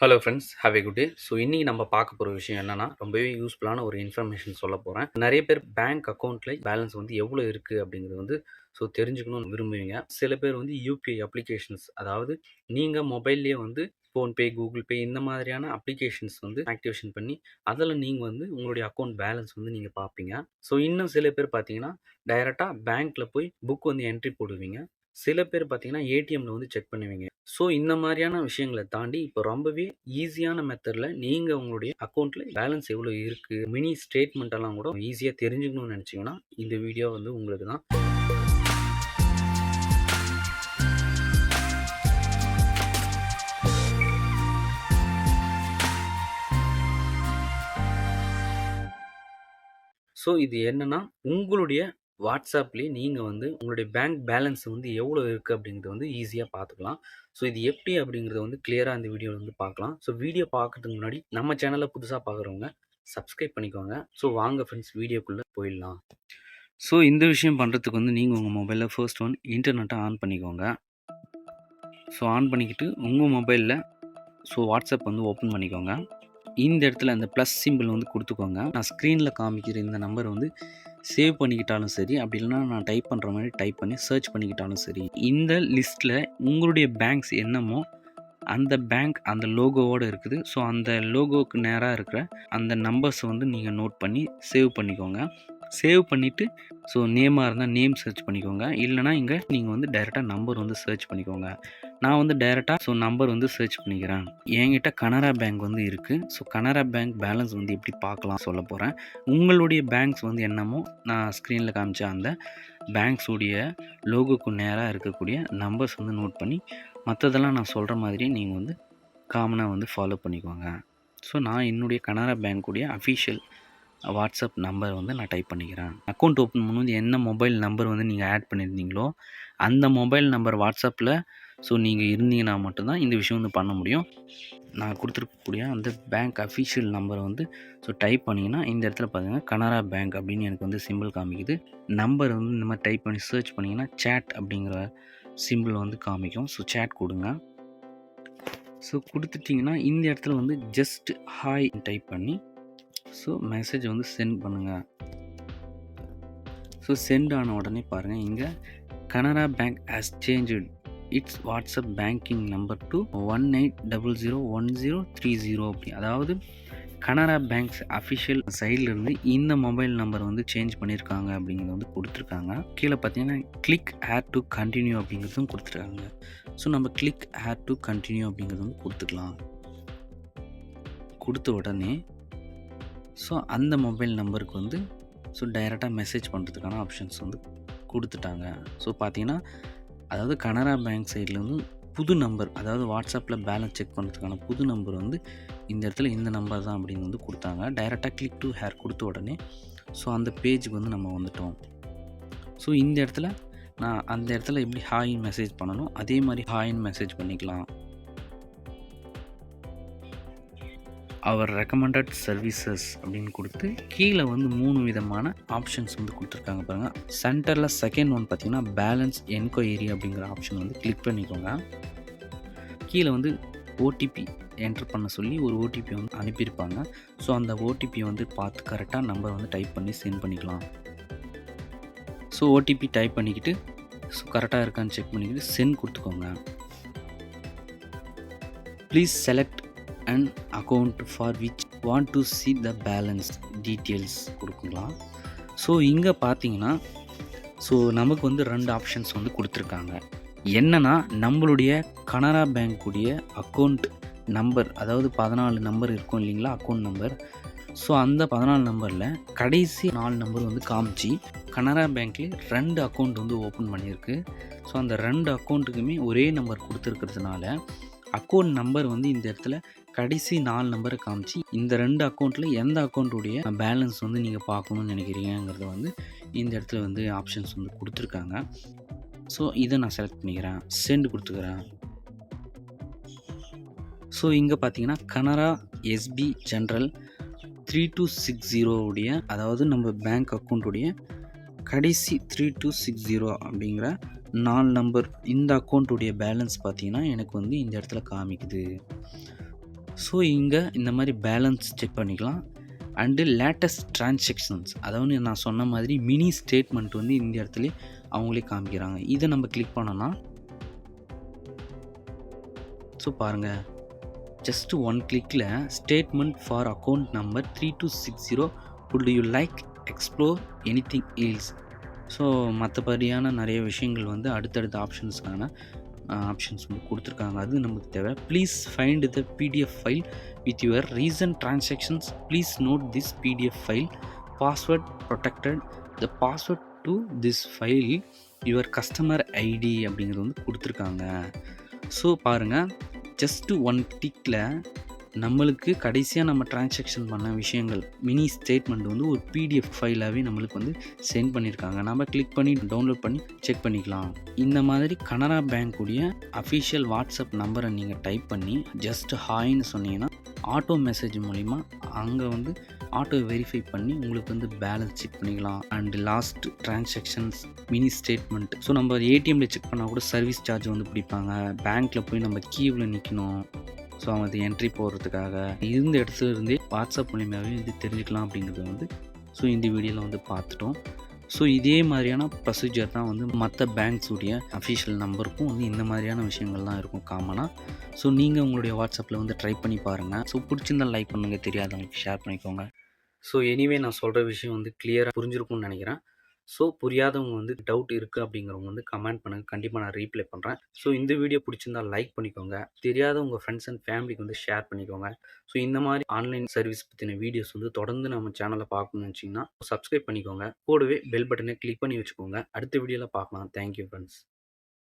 Hello friends, have a good day. So இன்றைக்கி நம்ம பார்க்க போகிற விஷயம் என்னென்னா, ரொம்பவே யூஸ்ஃபுல்லான ஒரு இன்ஃபர்மேஷன் சொல்ல போகிறேன். நிறைய பேர் பேங்க் அக்கௌண்ட்டில் பேலன்ஸ் வந்து எவ்வளோ இருக்குது அப்படிங்கிறது வந்து தெரிஞ்சுக்கணும்னு விரும்புவீங்க. சில பேர் வந்து யூபிஐ அப்ளிகேஷன்ஸ், அதாவது நீங்கள் மொபைல்லேயே வந்து ஃபோன்பே, கூகுள் பே இந்த மாதிரியான அப்ளிகேஷன்ஸ் வந்து ஆக்டிவேஷன் பண்ணி அதில் நீங்கள் வந்து உங்களுடைய அக்கௌண்ட் பேலன்ஸ் வந்து நீங்கள் பார்ப்பீங்க. ஸோ இன்னும் சில பேர் பார்த்தீங்கன்னா டைரெக்டாக பேங்க்கில் போய் புக் வந்து என்ட்ரி போடுவீங்க. சில பேர் பார்த்தீங்கன்னா ஏடிஎம்மில் வந்து செக் பண்ணுவீங்க. ஸோ இந்த மாதிரியான விஷயங்களை தாண்டி இப்போ ரொம்பவே ஈஸியான மெத்தடில் நீங்கள் உங்களுடைய அக்கௌண்ட்டில் பேலன்ஸ் எவ்வளோ இருக்குது, மினி ஸ்டேட்மெண்ட் எல்லாம் கூட ஈஸியாக தெரிஞ்சுக்கணும்னு நினச்சிங்கன்னா இந்த வீடியோ வந்து உங்களுக்கு தான். ஸோ இது என்னென்னா, உங்களுடைய வாட்ஸ்அப்லேயே நீங்கள் வந்து உங்களுடைய பேங்க் பேலன்ஸ் வந்து எவ்வளோ இருக்குது அப்படிங்கிறது வந்து ஈஸியாக பார்த்துக்கலாம். ஸோ இது எப்படி அப்படிங்கிறத வந்து கிளியராக இந்த வீடியோவில் வந்து பார்க்கலாம். ஸோ வீடியோ பார்க்கறதுக்கு முன்னாடி நம்ம சேனலை புதுசாக பார்க்குறவங்க சப்ஸ்கிரைப் பண்ணிக்கோங்க. ஸோ வாங்க ஃப்ரெண்ட்ஸ், வீடியோக்குள்ளே போயிடலாம். ஸோ இந்த விஷயம் பண்ணுறதுக்கு வந்து நீங்கள் உங்கள் மொபைலில் ஃபர்ஸ்ட் இன்டர்நெட்டை ஆன் பண்ணிக்கோங்க. ஸோ ஆன் பண்ணிக்கிட்டு உங்கள் மொபைலில் வாட்ஸ்அப் வந்து ஓப்பன் பண்ணிக்கோங்க. இந்த இடத்துல அந்த ப்ளஸ் சிம்பிள் வந்து கொடுத்துக்கோங்க. நான் ஸ்க்ரீனில் காமிக்கிற இந்த நம்பர் வந்து சேவ் பண்ணிக்கிட்டாலும் சரி, அப்படி இல்லைனா நான் டைப் பண்ணுற மாதிரி டைப் பண்ணி சர்ச் பண்ணிக்கிட்டாலும் சரி, இந்த லிஸ்ட்டில் உங்களுடைய பேங்க்ஸ் என்னமோ அந்த பேங்க் அந்த லோகோவோடு இருக்குது. ஸோ அந்த லோகோவுக்கு நேராக இருக்கிற அந்த நம்பர்ஸை வந்து நீங்கள் நோட் பண்ணி சேவ் பண்ணிக்கோங்க. சேவ் பண்ணிவிட்டு நேமாக இருந்தால் நேம் சர்ச் பண்ணிக்கோங்க. இல்லைனா இங்கே நீங்கள் வந்து டைரெக்டாக நம்பர் வந்து சர்ச் பண்ணிக்கோங்க. நான் வந்து டைரெக்டாக நம்பர் வந்து சர்ச் பண்ணிக்கிறேன். என்கிட்ட கனரா பேங்க் வந்து இருக்குது. கனரா பேங்க் பேலன்ஸ் வந்து எப்படி பார்க்கலாம் சொல்ல போகிறேன். உங்களுடைய பேங்க்ஸ் வந்து என்னமோ நான் ஸ்க்ரீனில் காமிச்ச அந்த பேங்க்ஸுடைய லோகோக்கு நேராக இருக்கக்கூடிய நம்பர்ஸ் வந்து நோட் பண்ணி, மற்றதெல்லாம் நான் சொல்கிற மாதிரி நீங்கள் வந்து காமனாக வந்து ஃபாலோ பண்ணிக்கோங்க. நான் என்னுடைய கனரா பேங்க்குடைய அஃபிஷியல் வாட்ஸ்அப் நம்பர் வந்து நான் டைப் பண்ணிக்கிறேன். அக்கௌண்ட் ஓப்பன் பண்ணும்போது என்ன மொபைல் நம்பர் வந்து நீங்கள் ஆட் பண்ணியிருந்தீங்களோ அந்த மொபைல் நம்பர் வாட்ஸ்அப்பில் நீங்கள் இருந்தீங்கன்னா மட்டும்தான் இந்த விஷயம் வந்து பண்ண முடியும். நான் கொடுத்துருக்கக்கூடிய அந்த பேங்க் அஃபிஷியல் நம்பரை வந்து டைப் பண்ணிங்கன்னா இந்த இடத்துல பார்த்தீங்கன்னா கனரா பேங்க் அப்படின்னு எனக்கு வந்து சிம்பிள் காமிக்குது. நம்பர் வந்து இந்த மாதிரி டைப் பண்ணி சர்ச் பண்ணிங்கன்னா சேட் அப்படிங்கிற சிம்பிள் வந்து காமிக்கும். சேட் கொடுங்க. கொடுத்துட்டிங்கன்னா இந்த இடத்துல வந்து ஜஸ்ட் ஹாய் டைப் பண்ணி மெசேஜ் வந்து சென்ட் பண்ணுங்கள். சென்ட் ஆன உடனே பாருங்கள், இங்கே Canara bank has changed it's WhatsApp banking number to 18001030 அப்படி. அதாவது கனரா பேங்க்ஸ் அஃபிஷியல் சைட்லேருந்து இந்த மொபைல் நம்பர் வந்து சேஞ்ச் பண்ணியிருக்காங்க அப்படிங்கிறது வந்து கொடுத்துருக்காங்க. கீழே பார்த்தீங்கன்னா கிளிக் ஹேர் டு கண்டினியூ அப்படிங்கிறதும் கொடுத்துருக்காங்க. நம்ம கிளிக் ஹேர் டு கண்டினியூ அப்படிங்கிறது வந்து கொடுத்துக்கலாம். கொடுத்த உடனே அந்த மொபைல் நம்பருக்கு வந்து டைரெக்டாக மெசேஜ் பண்ணுறதுக்கான ஆப்ஷன்ஸ் வந்து கொடுத்துட்டாங்க. பார்த்தீங்கன்னா, அதாவது கனரா பேங்க் சைட்லேருந்து புது நம்பர், அதாவது வாட்ஸ்அப்பில் பேலன்ஸ் செக் பண்ணுறதுக்கான புது நம்பர் வந்து இந்த இடத்துல இந்த நம்பர் தான் அப்படின்னு வந்து கொடுத்தாங்க. டைரெக்டாக கிளிக் டு ஹேர் கொடுத்த உடனே அந்த பேஜுக்கு வந்து நம்ம வந்துட்டோம். இந்த இடத்துல நான் அந்த இடத்துல எப்படி ஹாய்ன்னு மெசேஜ் பண்ணணும், அதே மாதிரி ஹாய்ன்னு மெசேஜ் பண்ணிக்கலாம். அவர் ரெக்கமெண்டட் சர்வீசஸ் அப்படின்னு கொடுத்து கீழே வந்து 3 விதமான ஆப்ஷன்ஸ் வந்து கொடுத்துருக்காங்க பாருங்கள். சென்டரில் செகண்ட் ஒன் பார்த்தீங்கன்னா பேலன்ஸ் என்கொயரி அப்படிங்கிற ஆப்ஷன் வந்து கிளிக் பண்ணிக்கோங்க. கீழே வந்து ஓடிபி என்டர் பண்ண சொல்லி ஒரு ஓடிபி வந்து அனுப்பியிருப்பாங்க. அந்த ஓடிபியை வந்து பார்த்து கரெக்டாக நம்பர் வந்து டைப் பண்ணி சென்ட் பண்ணிக்கலாம். ஓடிபி டைப் பண்ணிக்கிட்டு கரெக்டாக இருக்கான்னு செக் பண்ணிக்கிட்டு சென்ட் கொடுத்துக்கோங்க. Please select and account for which want to see the balance details கொடுக்கலாம். இங்கே பார்த்தீங்கன்னா நமக்கு வந்து 2 ஆப்ஷன்ஸ் வந்து கொடுத்துருக்காங்க. என்னென்னா, நம்மளுடைய கனரா பேங்க்குடைய அக்கௌண்ட் நம்பர், அதாவது 14 நம்பர் இருக்கும் இல்லைங்களா அக்கௌண்ட் நம்பர். அந்த 14 நம்பரில் கடைசி 4 நம்பர் வந்து காமிச்சு கனரா பேங்க்லேயே 2 அக்கௌண்ட் வந்து ஓப்பன் பண்ணியிருக்கு. அந்த 2 அக்கௌண்ட்டுக்குமே ஒரே நம்பர் கொடுத்துருக்கிறதுனால அக்கௌண்ட் நம்பர் வந்து இந்த இடத்துல கடைசி 4 நம்பரை காமிச்சு இந்த 2 அக்கௌண்ட்டில் எந்த அக்கௌண்ட்டுடைய பேலன்ஸ் வந்து நீங்கள் பார்க்கணுன்னு நினைக்கிறீங்கிறத வந்து இந்த இடத்துல வந்து ஆப்ஷன்ஸ் வந்து கொடுத்துருக்காங்க. இதை நான் செலக்ட் பண்ணிக்கிறேன், சென்ட் கொடுத்துக்கிறேன். இங்கே பார்த்தீங்கன்னா கனரா எஸ்பி ஜென்ரல் 3260 உடைய, அதாவது நம்ம பேங்க் அக்கௌண்ட்டுடைய கடைசி 3260 அப்படிங்கிற 4 நம்பர் இந்த அக்கௌண்ட்டுடைய பேலன்ஸ் பார்த்தீங்கன்னா எனக்கு வந்து இந்த இடத்துல காமிக்குது. ஸோ இங்கே இந்த மாதிரி பேலன்ஸ் செக் பண்ணிக்கலாம். அண்டு லேட்டஸ்ட் டிரான்சாக்ஷன்ஸ், அதாவது நான் சொன்ன மாதிரி மினி ஸ்டேட்மெண்ட் வந்து இந்த இடத்துல அவங்களே காமிக்கிறாங்க. இதை நம்ம கிளிக் பண்ணோன்னா ஸோ பாருங்கள், ஜஸ்ட் ஒன் கிளிக்கில் statement for account number 3260 would you like explore anything else. So மற்றபடியான நிறைய விஷயங்கள் வந்து அடுத்தடுத்த ஆப்ஷன்ஸ்க்கான ஆப்ஷன்ஸ் வந்து கொடுத்துருக்காங்க. அது நமக்கு தேவை. Please find the PDF file with your recent transactions. Please note this PDF file password protected. The password to this file your customer ID அப்படிங்கிறது வந்து கொடுத்துருக்காங்க. ஸோ பாருங்கள், ஜஸ்ட்டு ஒன் டிக்கில் நம்மளுக்கு கடைசியாக நம்ம டிரான்சாக்ஷன் பண்ண விஷயங்கள் மினி ஸ்டேட்மெண்ட் வந்து ஒரு பிடிஎஃப் ஃபைலாகவே நம்மளுக்கு வந்து சென்ட் பண்ணியிருக்காங்க. நம்ம கிளிக் பண்ணி டவுன்லோட் பண்ணி செக் பண்ணிக்கலாம். இந்த மாதிரி கனரா பேங்க்குடைய அஃபிஷியல் வாட்ஸ்அப் நம்பரை நீங்கள் டைப் பண்ணி ஜஸ்ட் ஹாய்ன்னு சொன்னீங்கன்னா ஆட்டோ மெசேஜ் மூலிமா அங்கே வந்து ஆட்டோ வெரிஃபை பண்ணி உங்களுக்கு வந்து பேலன்ஸ் செக் பண்ணிக்கலாம். And last transactions mini statement. So நம்ம ஏடிஎம்மில் செக் பண்ணால் கூட சர்வீஸ் சார்ஜ் வந்து பிடிப்பாங்க. பேங்க்கில் போய் நம்ம கியூவில் நிற்கணும். ஸோ அவங்க அது என்ட்ரி போடுறதுக்காக இந்த இடத்துல இருந்தே வாட்ஸ்அப் மூலியமாகவே இது தெரிஞ்சுக்கலாம் அப்படிங்கிறது வந்து ஸோ இந்த வீடியோவில் வந்து பார்த்துட்டோம். ஸோ இதே மாதிரியான ப்ரொசீஜர் தான் வந்து மற்ற பேங்க்ஸுடைய அஃபிஷியல் நம்பருக்கும் வந்து இந்த மாதிரியான விஷயங்கள்லாம் இருக்கும் காமனாக. ஸோ நீங்கள் உங்களுடைய வாட்ஸ்அப்பில் வந்து ட்ரை பண்ணி பாருங்கள். ஸோ பிடிச்சிருந்தால் லைக் பண்ணுங்கள், தெரியாதவங்களுக்கு ஷேர் பண்ணிக்கோங்க. ஸோ எனிவே நான் சொல்கிற விஷயம் வந்து கிளியராக புரிஞ்சிருக்கும்னு நினைக்கிறேன். ஸோ புரியாதவங்க வந்து டவுட் இருக்குது அப்படிங்கிறவங்க வந்து கமெண்ட் பண்ணுங்கள், கண்டிப்பாக நான் ரீப்ளை பண்ணுறேன். ஸோ இந்த வீடியோ பிடிச்சிருந்தால் லைக் பண்ணிக்கோங்க, தெரியாத உங்கள் ஃப்ரெண்ட்ஸ் அண்ட் ஃபேமிலிக்கு வந்து ஷேர் பண்ணிக்கோங்க. ஸோ இந்த மாதிரி ஆன்லைன் சர்வீஸ் பற்றின வீடியோஸ் வந்து தொடர்ந்து நம்ம சேனலில் பார்க்கணும்னு நினச்சிங்கன்னா சப்ஸ்கிரைப் பண்ணிக்கோங்க. கூடவே பெல் பட்டனை கிளிக் பண்ணி வச்சுக்கோங்க. அடுத்த வீடியோவில் பார்க்கலாம். Thank you friends.